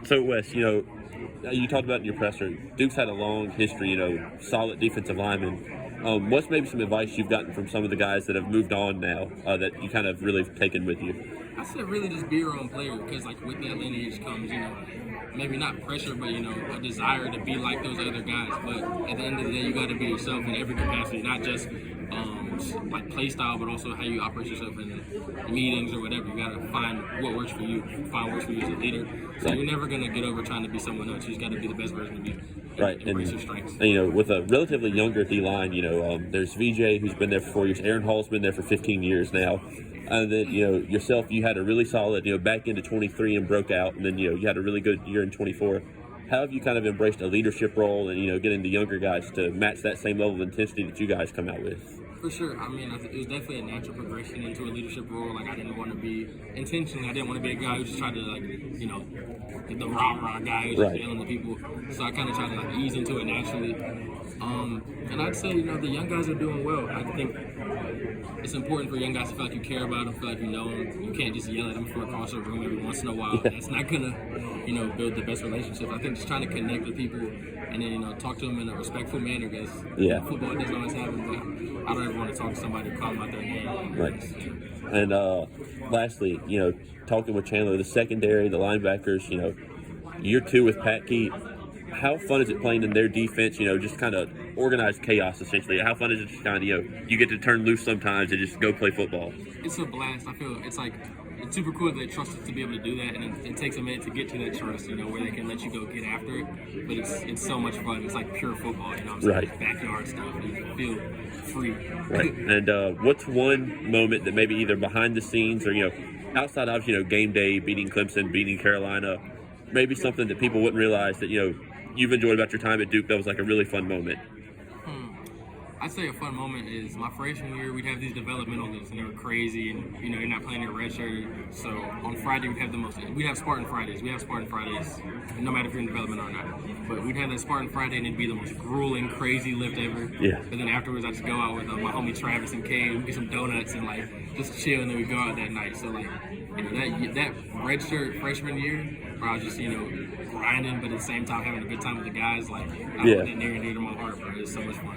So, Wes, you talked about in your presser, Duke's had a long history, solid defensive lineman. What's maybe some advice you've gotten from some of the guys that have moved on now that you kind of really taken with you? I said really just be your own player because like with that lineage comes, maybe not pressure, but a desire to be like those other guys. But at the end of the day, you got to be yourself in every capacity, not just like play style, but also how you operate yourself in meetings or whatever. You got to find what works for you, find what works for you as a leader. So you're never gonna get over trying to be someone else. You just got to be the best version of you. Right, Embrace your strengths. And, with a relatively younger D line, there's VJ who's been there for 4 years. Aaron Hall's been there for 15 years now. And then, yourself, you had a really solid, back into 23 and broke out. And then, you had a really good year in 24. How have you kind of embraced a leadership role and, getting the younger guys to match that same level of intensity that you guys come out with? For sure. I mean, it was definitely a natural progression into a leadership role. Like, I didn't want to be, intentionally, I didn't want to be a guy who just tried to, the rah-rah guy who's just yelling at people. So I kind of tried to, ease into it naturally. And I'd say, the young guys are doing well. I think it's important for young guys to feel like you care about them, feel like you know them. You can't just yell at them from across the room every once in a while. That's not going to, build the best relationships. I think just trying to connect with people and then, talk to them in a respectful manner because football doesn't always happen, but I don't ever want to talk to somebody or call them out their name. Right. And lastly, talking with Chandler, the secondary, the linebackers, year 2 with Pat Key. How fun is it playing in their defense, just kind of organized chaos, essentially? How fun is it just kind of, you get to turn loose sometimes and just go play football? It's a blast. I feel it's super cool that they trust us to be able to do that, and it takes a minute to get to that trust, where they can let you go get after it. But it's so much fun. It's like pure football, I'm saying? Right. Backyard stuff. You feel free. Right. And what's one moment that maybe either behind the scenes or, outside of, game day, beating Clemson, beating Carolina, maybe something that people wouldn't realize that, you've enjoyed about your time at Duke that was like a really fun moment? I'd say a fun moment is my freshman year, we'd have these developmental lifts, and they were crazy, and, you're not playing your red shirt. So on Friday, we'd have Spartan Fridays. We have Spartan Fridays, no matter if you're in development or not. But we'd have that Spartan Friday, and it'd be the most grueling, crazy lift ever. Yeah. And then afterwards, I'd just go out with my homie Travis and Kay, we'd get some donuts and, just chill, and then we'd go out that night. So, that red shirt freshman year, where I was just, grinding, but at the same time having a good time with the guys, I put that near and dear to my heart, bro. It's so much fun.